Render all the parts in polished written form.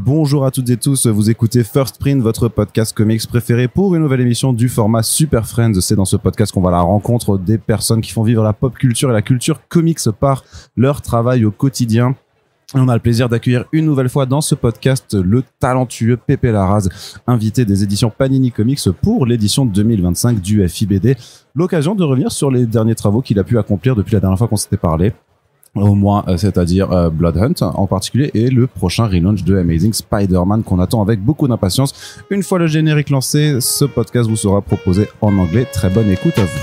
Bonjour à toutes et tous, vous écoutez First Print, votre podcast comics préféré pour une nouvelle émission du format SuperFriends. C'est dans ce podcast qu'on va à la rencontre des personnes qui font vivre la pop culture et la culture comics par leur travail au quotidien. Et on a le plaisir d'accueillir une nouvelle fois dans ce podcast le talentueux Pepe Larraz, invité des éditions Panini Comics pour l'édition 2025 du FIBD. L'occasion de revenir sur les derniers travaux qu'il a pu accomplir depuis la dernière fois qu'on s'était parlé. Au moins, c'est-à-dire Blood Hunt en particulier et le prochain relaunch de Amazing Spider-Man qu'on attend avec beaucoup d'impatience. Une fois le générique lancé, ce podcast vous sera proposé en anglais. Très bonne écoute à vous.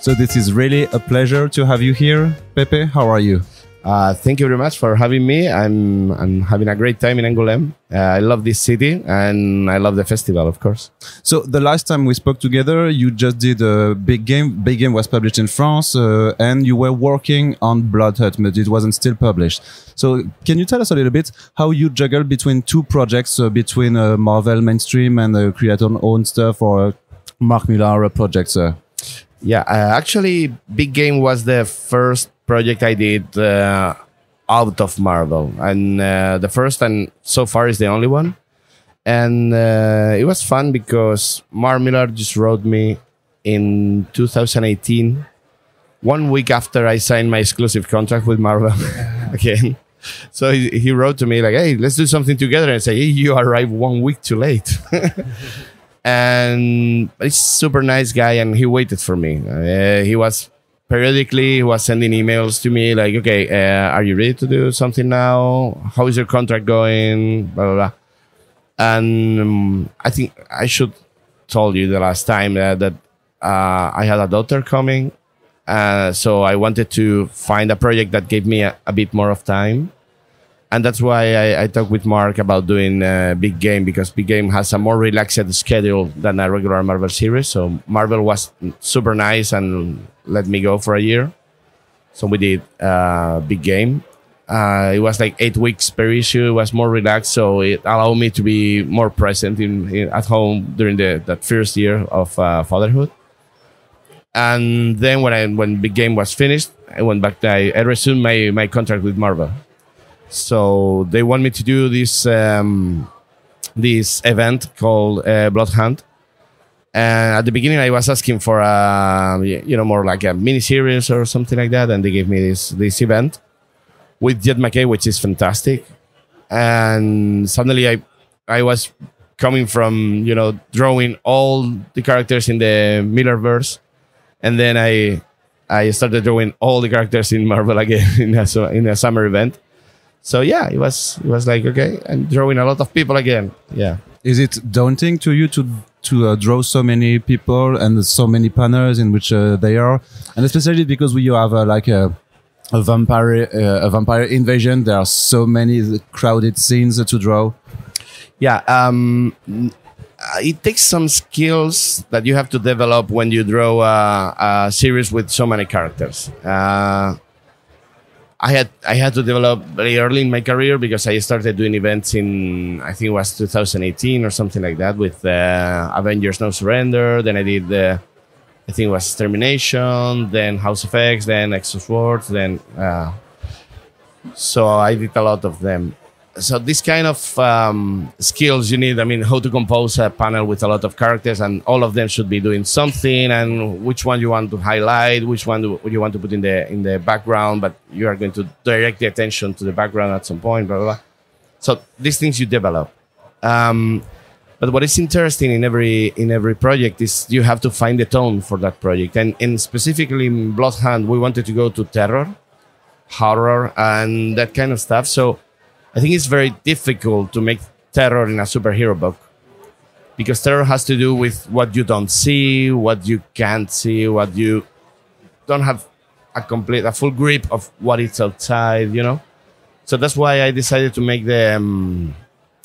So this is really a pleasure to have you here, Pepe. How are you? Thank you very much for having me. I'm having a great time in Angoulême. I love this city and I love the festival, of course. So the last time we spoke together, you just did a big game. Big Game was published in France, and you were working on Blood Hunt, but it wasn't still published. So can you tell us a little bit how you juggle between two projects, between Marvel mainstream and create your own stuff, or Mark Millar projects? Yeah, actually, Big Game was the first project I did out of Marvel, and the first and so far is the only one. And it was fun because Mark Millar just wrote me in 2018, 1 week after I signed my exclusive contract with Marvel again. So he wrote to me like, "Hey, let's do something together." And I say, "Hey, you arrived 1 week too late." And he's a super nice guy, and he waited for me. He was sending emails to me like, "Okay, are you ready to do something now? How is your contract going?" Blah blah blah. And I think I should told you the last time that I had a daughter coming, so I wanted to find a project that gave me a bit more of time. And that's why I talked with Mark about doing Big Game, because Big Game has a more relaxed schedule than a regular Marvel series. So Marvel was super nice and let me go for a year. So we did Big Game. It was like 8 weeks per issue. It was more relaxed, so it allowed me to be more present at home during that first year of fatherhood. And then when Big Game was finished, I went back. I resumed my contract with Marvel. So they want me to do this event called Blood Hunt. And at the beginning, I was asking for more like a mini series or something like that, and they gave me this event with Jet McKay, which is fantastic. And suddenly, I was coming from drawing all the characters in the Millerverse, and then I started drawing all the characters in Marvel again in a summer event. So yeah, it was like, okay, I'm drawing a lot of people again. Yeah. Is it daunting to you to draw so many people and so many panels in which they are, and especially because you have a vampire invasion? There are so many crowded scenes to draw. Yeah. It takes some skills that you have to develop when you draw a series with so many characters. I had to develop very early in my career because I started doing events in, I think it was 2018 or something like that, with Avengers No Surrender. Then I did I think it was Termination, then House of X, then X of Swords, then so I did a lot of them. So this kind of skills you need. I mean, how to compose a panel with a lot of characters, and all of them should be doing something, and which one you want to highlight, which one you want to put in the background, but you are going to direct the attention to the background at some point, blah, blah, blah. So these things you develop. But what is interesting in every project is you have to find the tone for that project. And specifically in Blood Hunt, we wanted to go to terror, horror, and that kind of stuff. So I think it's very difficult to make terror in a superhero book, because terror has to do with what you don't see, what you can't see, what you don't have a full grip of what is outside, So that's why I decided to make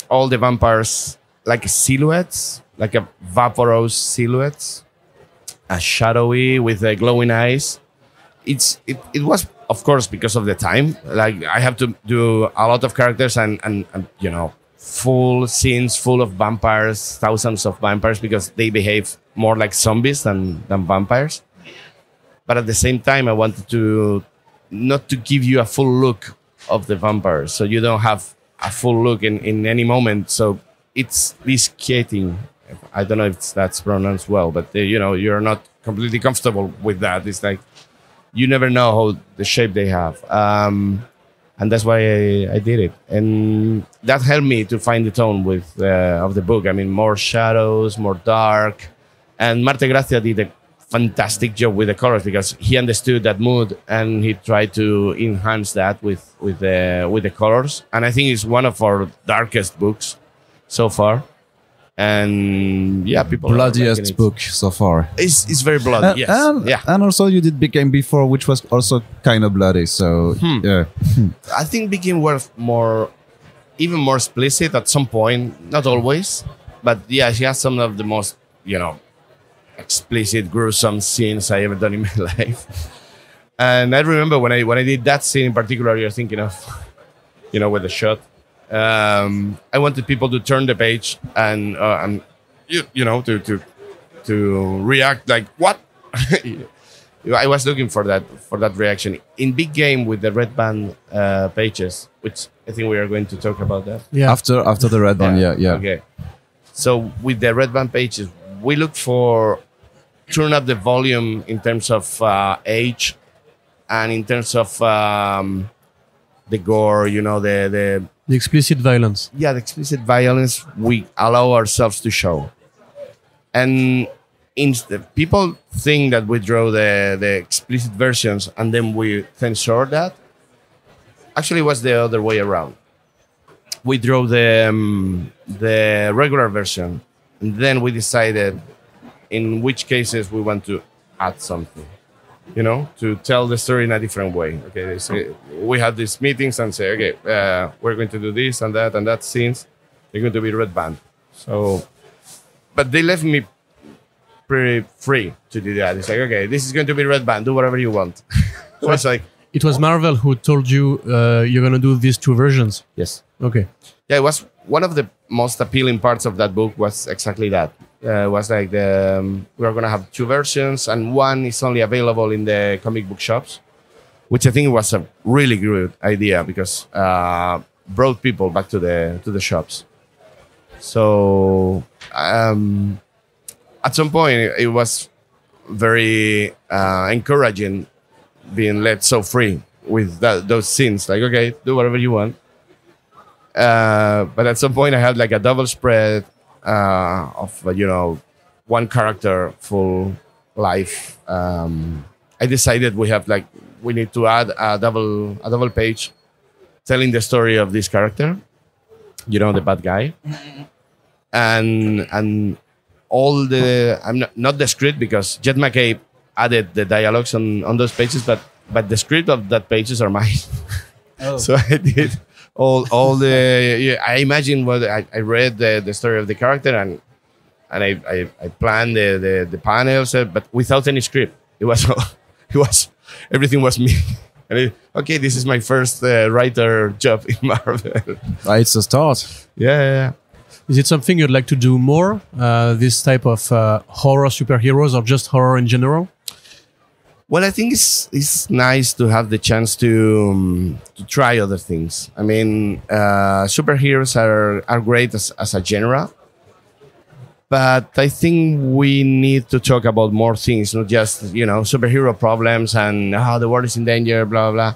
all the vampires like silhouettes, like a vaporous silhouettes, a shadowy with glowing eyes. It was, of course, because of the time. Like, I have to do a lot of characters and full scenes full of vampires, thousands of vampires, because they behave more like zombies than vampires. But at the same time, I wanted to not to give you a full look of the vampires, so you don't have a full look in any moment. So it's this skating. I don't know if that's pronounced well, but you're not completely comfortable with that. It's like you never know how the shape they have. And that's why I did it, and that helped me to find the tone of the book. I mean, more shadows, more dark, and Marte Gracia did a fantastic job with the colors because he understood that mood and he tried to enhance that with the colors. And I think it's one of our darkest books so far. And yeah, people bloodiest book so far. It's very bloody. Yes, and also you did Big Game before, which was also kind of bloody. So yeah, I think Big Game were even more explicit at some point. Not always, but yeah, she has some of the most explicit, gruesome scenes I ever done in my life. And I remember when I did that scene in particular, you're thinking of, with the shot. I wanted people to turn the page and to react like what. I was looking for that reaction in Big Game with the red band pages, which I think we are going to talk about that. Yeah. After the red band, yeah. Okay. So with the red band pages, we look for turn up the volume in terms of age and in terms of the gore. The explicit violence. Yeah, the explicit violence we allow ourselves to show. And people think that we draw the explicit versions and then we censor that. Actually, it was the other way around. We draw the regular version, and then we decided in which cases we want to add something. To tell the story in a different way. Okay, so we had these meetings and say, okay, we're going to do this and that scenes. They're going to be red band. So, but they left me pretty free to do that. It's like, okay, this is going to be red band. Do whatever you want. So it's like it was Marvel who told you you're going to do these two versions. Yes. Okay. Yeah, it was one of the most appealing parts of that book. Was exactly that. Was like we are going to have two versions, and one is only available in the comic book shops, which I think was a really good idea because brought people back to the shops. So at some point, it was very encouraging being let so free with those scenes. Like, okay, do whatever you want. But at some point, I had like a double spread of one character full life. I decided we need to add a double page telling the story of this character, the bad guy, and all the not the script because Jet McCabe added the dialogues on those pages, but the script of that pages are mine. Oh. So I did all the. I imagine what I read the story of the character and I planned the panels, but without any script. It was everything was me. Okay, this is my first writer job in Marvel. It's a start. Yeah. Is it something you'd like to do more? This type of horror superheroes or just horror in general? Well, I think it's nice to have the chance to try other things. I mean, superheroes are great as a genre, but I think we need to talk about more things, not just superhero problems and how the world is in danger, blah blah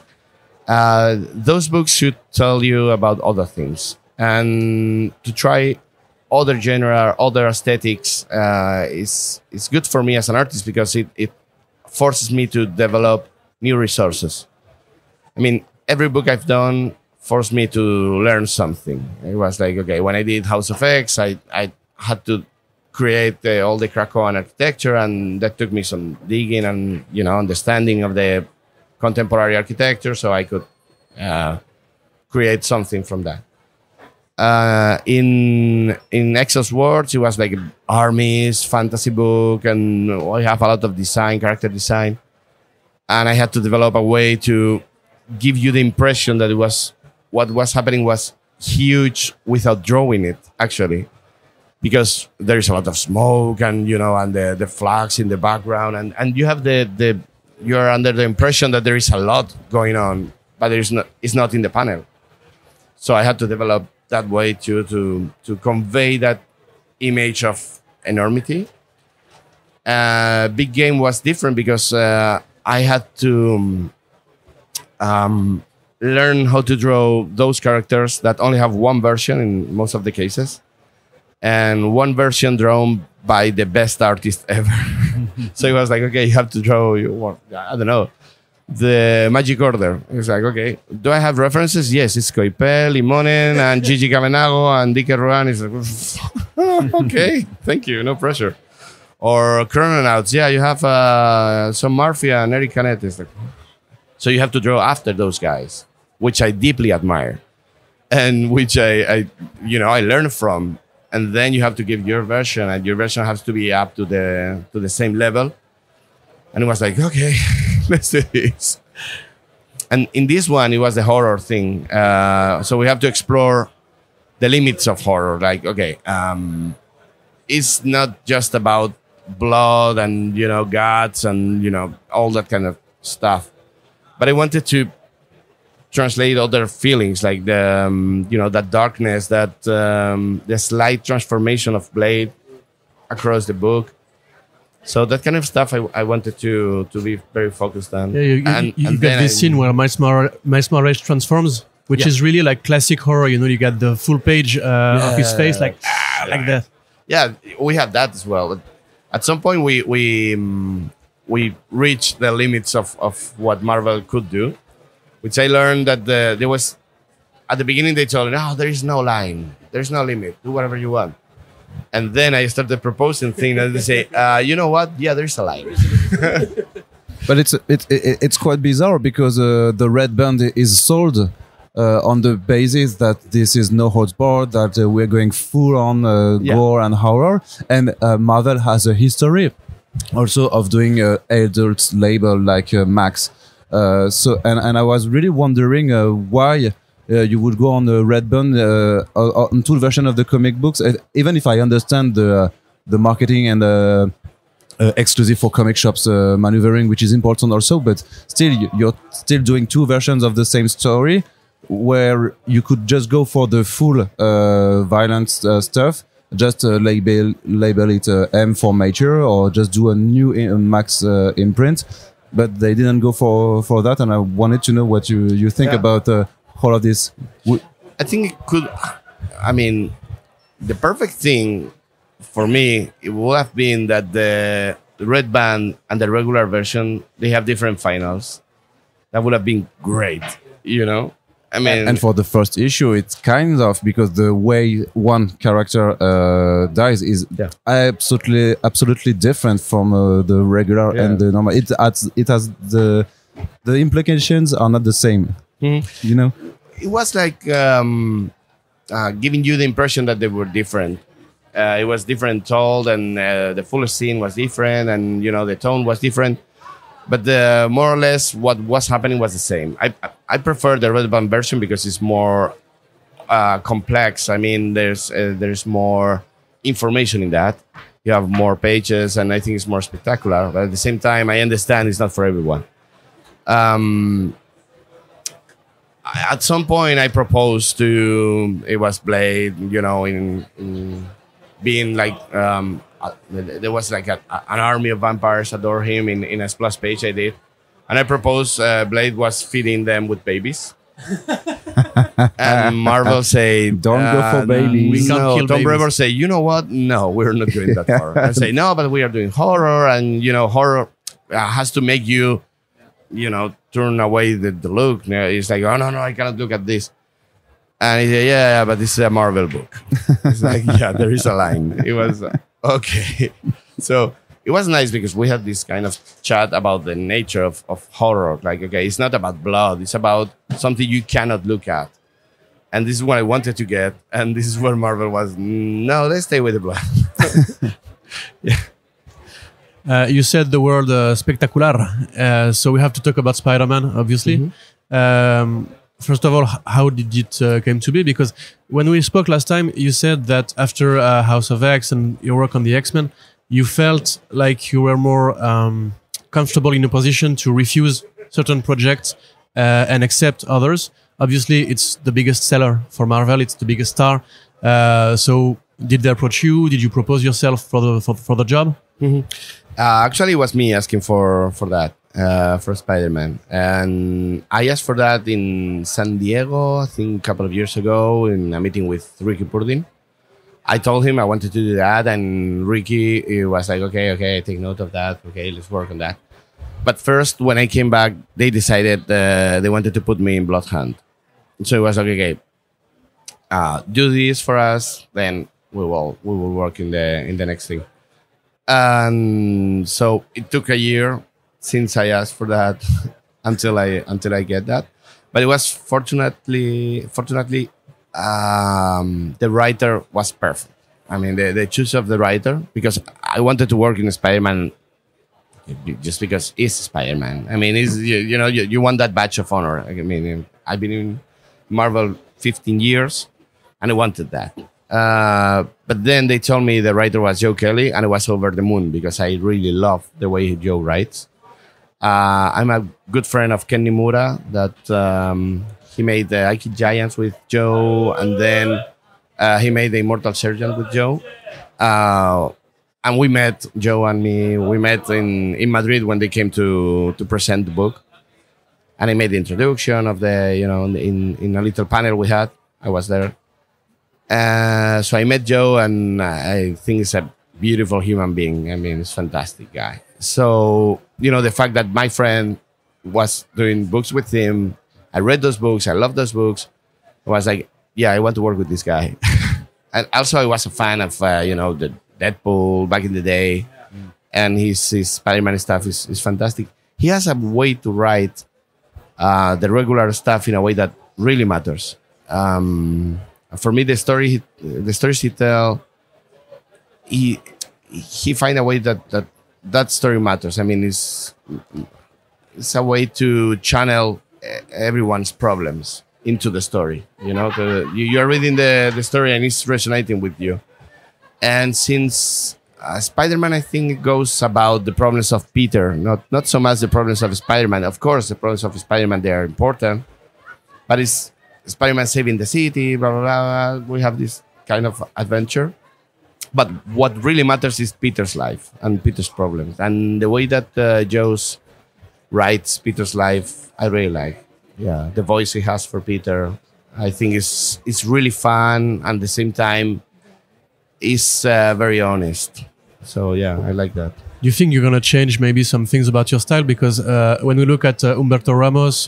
blah. Those books should tell you about other things, and to try other genre, other aesthetics is good for me as an artist because it forces me to develop new resources. I mean, every book I've done forced me to learn something. It was like, okay, when I did House of X, I had to create all the Krakowan architecture, and that took me some digging and understanding of the contemporary architecture, so I could create something from that. In Exos Words, it was like armies, fantasy book, and I have a lot of design, character design, and I had to develop a way to give you the impression that what was happening was huge without drawing it, actually, because there is a lot of smoke and and the flags in the background, and you have you're under the impression that there is a lot going on, but it's not in the panel. So I had to develop that way to convey that image of enormity. Big Game was different because I had to learn how to draw those characters that only have one version in most of the cases, and one version drawn by the best artist ever. So it was like, okay, you have to draw, I don't know, the Magic Order. It's like, okay, do I have references? Yes, it's Coipel, Limonen, and Gigi Cavenago, and Dick Ruan. It's like, okay, thank you, no pressure. Or Chrononauts, yeah, you have some Mafia and Eric Canet. It's like, so you have to draw after those guys, which I deeply admire, and which I learn from. And then you have to give your version, and your version has to be up to the same level. And it was like, okay, let's do this. And in this one, it was the horror thing. So we have to explore the limits of horror. Like, okay, it's not just about blood and guts and all that kind of stuff. But I wanted to translate other feelings, like the that darkness, that the slight transformation of Blade across the book. So that kind of stuff I wanted to be very focused on. Yeah, you get this scene where Miles Morales transforms, which is really like classic horror. You got the full page of his face, like that. Yeah, we have that as well. At some point, we reached the limits of what Marvel could do, which I learned that there was, at the beginning they told me, no, there is no line, there's no limit, do whatever you want. And then I started proposing things and they say, you know what? Yeah, there's a line. But it's quite bizarre because the red band is sold on the basis that this is no holds barred, that we're going full on gore and horror, and Marvel has a history also of doing adult label like Max. So I was really wondering why you would go on the red band on two version of the comic books, even if I understand the marketing and exclusive for comic shops maneuvering, which is important also, but still you're still doing two versions of the same story, where you could just go for the full violent stuff, just label it M for mature, or just do a new Max imprint. But they didn't go for that, and I wanted to know what you think about all of this. I think it could. I mean, the perfect thing for me, it would have been that the red band and the regular version, they have different finals. That would have been great, I mean, and for the first issue, it's kind of, because the way one character dies is absolutely different from the regular and the normal. It has the implications are not the same. It was like giving you the impression that they were different. It was different told, and the full scene was different, and the tone was different. But more or less, what was happening was the same. I prefer the red band version because it's more complex. I mean, there's more information in that. You have more pages, and I think it's more spectacular. But at the same time, I understand it's not for everyone. At some point, I proposed to, it was Blade, in being like, there was like an army of vampires adore him in a splash page I did. And I proposed Blade was feeding them with babies. And Marvel say, don't go for babies. We can't kill Tom babies. Brewer say, you know what? No, we're not doing that far. I say, no, but we are doing horror, and horror has to make you, turn away the look. It's like, oh, no, I cannot look at this. And he said, yeah, but this is a Marvel book. It's like, yeah, there is a line. It was, okay. So it was nice because we had this kind of chat about the nature of horror. Like, okay, it's not about blood. It's about something you cannot look at. And this is what I wanted to get. And this is where Marvel was, no, let's stay with the blood. Yeah. You said the word spectacular. So we have to talk about Spider-Man, obviously. first of all, how did it came to be? Because when we spoke last time, you said that after House of X and your work on the X-Men, you felt like you were more comfortable in a position to refuse certain projects and accept others. Obviously, it's the biggest seller for Marvel. It's the biggest star. So, did they approach you? Did you propose yourself for the job? Mm-hmm. Actually, it was me asking for that for Spider-Man, and I asked for that in San Diego, I think a couple of years ago, in a meeting with Ricky Purdin. I told him I wanted to do that, and Ricky was like, okay, take note of that. Okay, let's work on that. But first, when I came back, they decided they wanted to put me in Bloodhound. So it was like, okay, do this for us, then we will work in the next thing. And so it took a year since I asked for that until I get that. But it was fortunately the writer was perfect. I mean, the choice of the writer, because I wanted to work in Spider-Man just because it's Spider-Man. I mean, you want that badge of honor. I mean, I've been in Marvel 15 years, and I wanted that. But then they told me the writer was Joe Kelly, and I was over the moon because I really love the way Joe writes. I'm a good friend of Ken Nimura that he made the Ike Giants with Joe, and then he made the Immortal Sergeant with Joe. And we met, Joe and me, we met in Madrid when they came to present the book. And I made the introduction of in a little panel we had. I was there. So I met Joe, and I think he's a beautiful human being. I mean, he's a fantastic guy. So, the fact that my friend was doing books with him, I read those books, I love those books. I was like, yeah, I want to work with this guy. And also I was a fan of, the Deadpool back in the day. And his Spider-Man stuff is fantastic. He has a way to write the regular stuff in a way that really matters. For me, the stories he tell, he find a way that story matters. I mean, it's a way to channel everyone's problems into the story. You're reading the story and it's resonating with you. And since Spider-Man, I think it goes about the problems of Peter, not so much the problems of Spider-Man. Of course, the problems of Spider-Man, they are important, but it's Spider-Man saving the city, blah, blah, blah. We have this kind of adventure. But what really matters is Peter's life and Peter's problems. And the way that Joe's writes Peter's life, I really like. Yeah, the voice he has for Peter, I think it's really fun, and at the same time, is very honest. So yeah, I like that. Do you think you're going to change maybe some things about your style? Because when we look at Humberto Ramos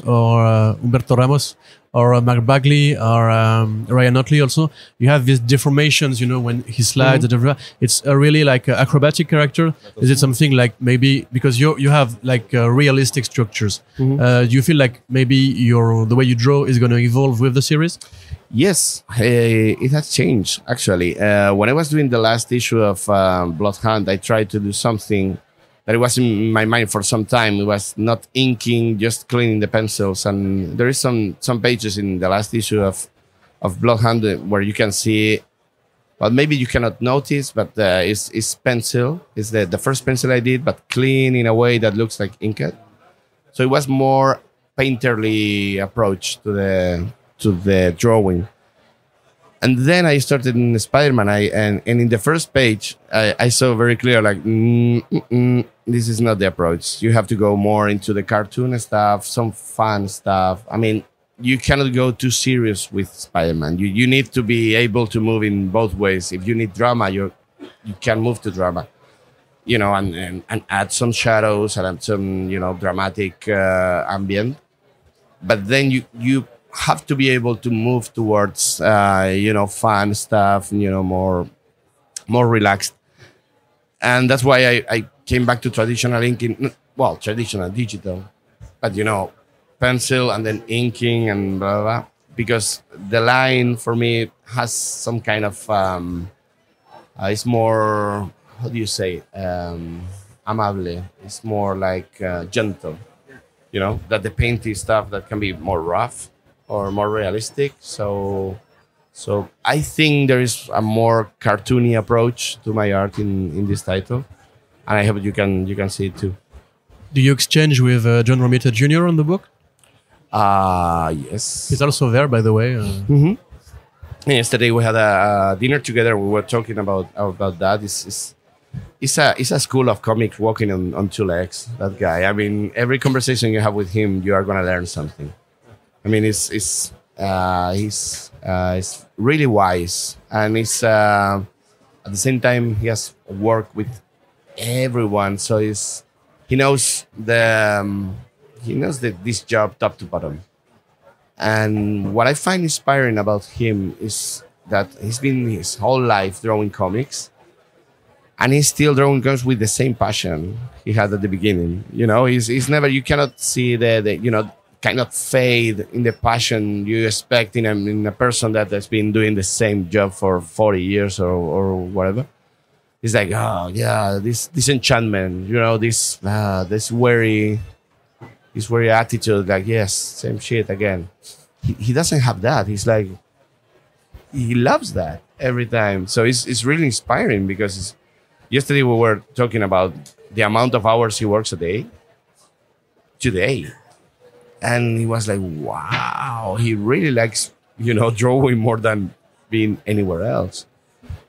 or Mark Bagley or Ryan Otley also, you have these deformations, when he slides, it's a really like acrobatic character. Is it something like maybe, because you have like realistic structures, do you feel like maybe the way you draw is going to evolve with the series? Yes, it has changed, actually. When I was doing the last issue of Bloodhound, I tried to do something that was in my mind for some time. It was not inking, just cleaning the pencils. And there is some pages in the last issue of Bloodhound where you can see, well, maybe you cannot notice, but it's pencil. It's the first pencil I did, but clean in a way that looks like inked. So it was more painterly approach to the drawing. And then I started in Spider-Man, and in the first page, I saw very clear, like, this is not the approach. You have to go more into the cartoon stuff, some fun stuff. I mean, you cannot go too serious with Spider-Man. You need to be able to move in both ways. If you need drama, you can move to drama, and add some shadows and add some, dramatic ambient. But then you have to be able to move towards fun stuff, more relaxed. And that's why I came back to traditional inking, well, traditional digital, but pencil and then inking and blah, blah, blah, because the line for me has some kind of it's more, how do you say, amable. It's more like gentle, that the painty stuff that can be more rough. or more realistic. So I think there is a more cartoony approach to my art in this title, and I hope you can see it too. Do you exchange with John Romita Jr. on the book? Yes. He's also there, by the way. Yesterday we had a dinner together. We were talking about that. It's a school of comics walking on two legs. That guy. I mean, every conversation you have with him, you are gonna learn something. I mean, he's really wise, and he's at the same time he has worked with everyone. So he knows this job top to bottom. And what I find inspiring about him is that he's been his whole life drawing comics, and he's still drawing comics with the same passion he had at the beginning. You know, he's never. You cannot see the kind of fade in the passion you expect in a person that has been doing the same job for 40 years or whatever. It's like, oh yeah, this enchantment, this very attitude, like, yes, same shit again. He doesn't have that. He's like, he loves that every time. So it's really inspiring because yesterday we were talking about the amount of hours he works a day today. And he was like, wow, he really likes, drawing more than being anywhere else.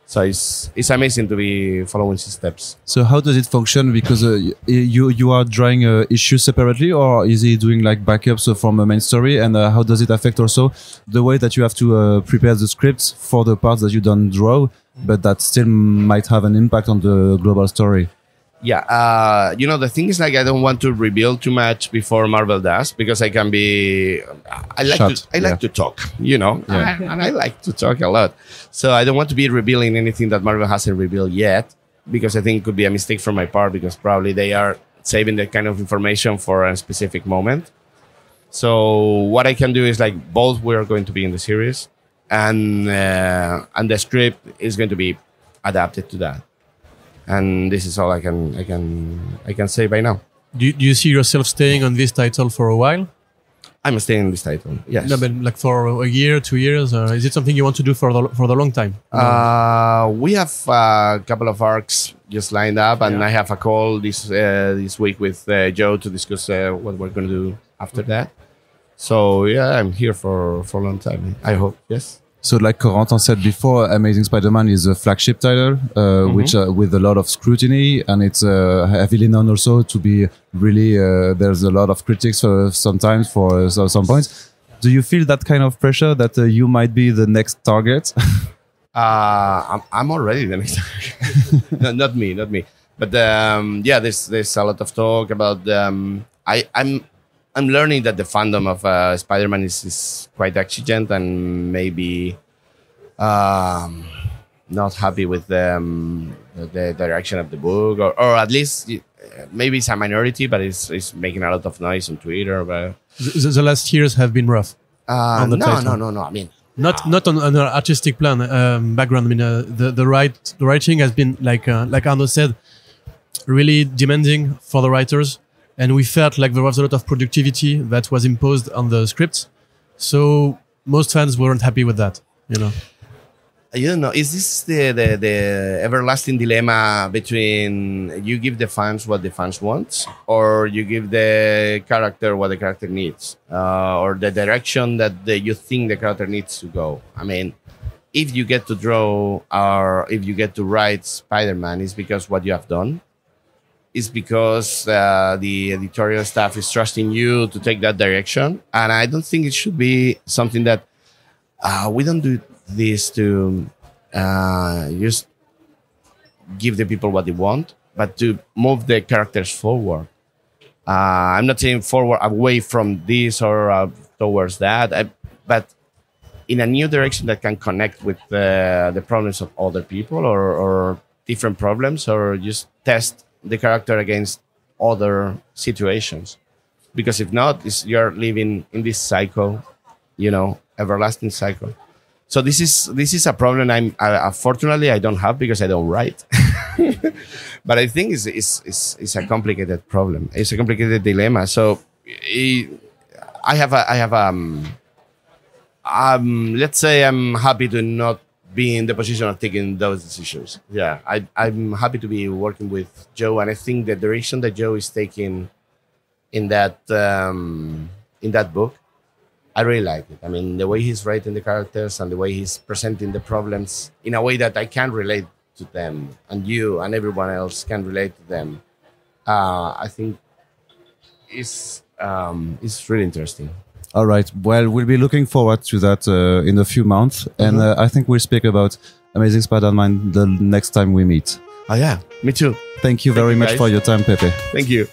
So it's amazing to be following his steps. So how does it function? Because you are drawing issues separately, or is he doing like backups from a main story? And how does it affect also the way that you have to prepare the scripts for the parts that you don't draw, but that still might have an impact on the global story? Yeah, the thing is, like, I don't want to reveal too much before Marvel does, because I can be, I like to talk, and I like to talk a lot. So I don't want to be revealing anything that Marvel hasn't revealed yet, because I think it could be a mistake from my part, because probably they are saving that kind of information for a specific moment. So what I can do is, like, both we're going to be in the series, and the script is going to be adapted to that. And this is all I can say by now. Do you see yourself staying on this title for a while? I'm staying in this title. Yes. No, but like for a year, 2 years, or is it something you want to do for the long time? We have a couple of arcs just lined up, and I have a call this week with Joe to discuss what we're going to do after that. So yeah, I'm here for a long time. I hope. Yes. So, like Corentin said before, Amazing Spider-Man is a flagship title, which with a lot of scrutiny, and it's heavily known also to be really. There's a lot of critics sometimes for some points. Do you feel that kind of pressure that you might be the next target? I'm already the next target. No, not me. But yeah, there's a lot of talk about. I'm learning that the fandom of Spider-Man is quite exigent and maybe not happy with the direction of the book, or at least maybe it's a minority, but it's making a lot of noise on Twitter. But the last years have been rough. On the title. No. I mean, not on an artistic plan background. I mean, the writing has been like Arnaud said, really demanding for the writers. And we felt like there was a lot of productivity that was imposed on the scripts. So most fans weren't happy with that, I don't know. Is this the everlasting dilemma between you give the fans what the fans want, or you give the character what the character needs, or the direction that you think the character needs to go? I mean, if you get to draw or if you get to write Spider-Man, it's because what you have done. Is because the editorial staff is trusting you to take that direction. And I don't think it should be something that we don't do this to just give the people what they want, but to move the characters forward. I'm not saying forward away from this or towards that, but in a new direction that can connect with the problems of other people or different problems, or just test the character against other situations, because if not, you're living in this cycle, everlasting cycle. So this is a problem. Fortunately I don't have, because I don't write. But I think it's a complicated problem. It's a complicated dilemma. So I have let's say I'm happy to not be in the position of taking those decisions. Yeah, I'm happy to be working with Joe, and I think the direction that Joe is taking in that book, I really like it. I mean, the way he's writing the characters and the way he's presenting the problems in a way that I can relate to them, and you and everyone else can relate to them. I think it's really interesting. All right. Well, we'll be looking forward to that in a few months. And I think we'll speak about Amazing Spider-Man the next time we meet. Oh, yeah. Me too. Thank you very much for your time, Pepe. Thank you.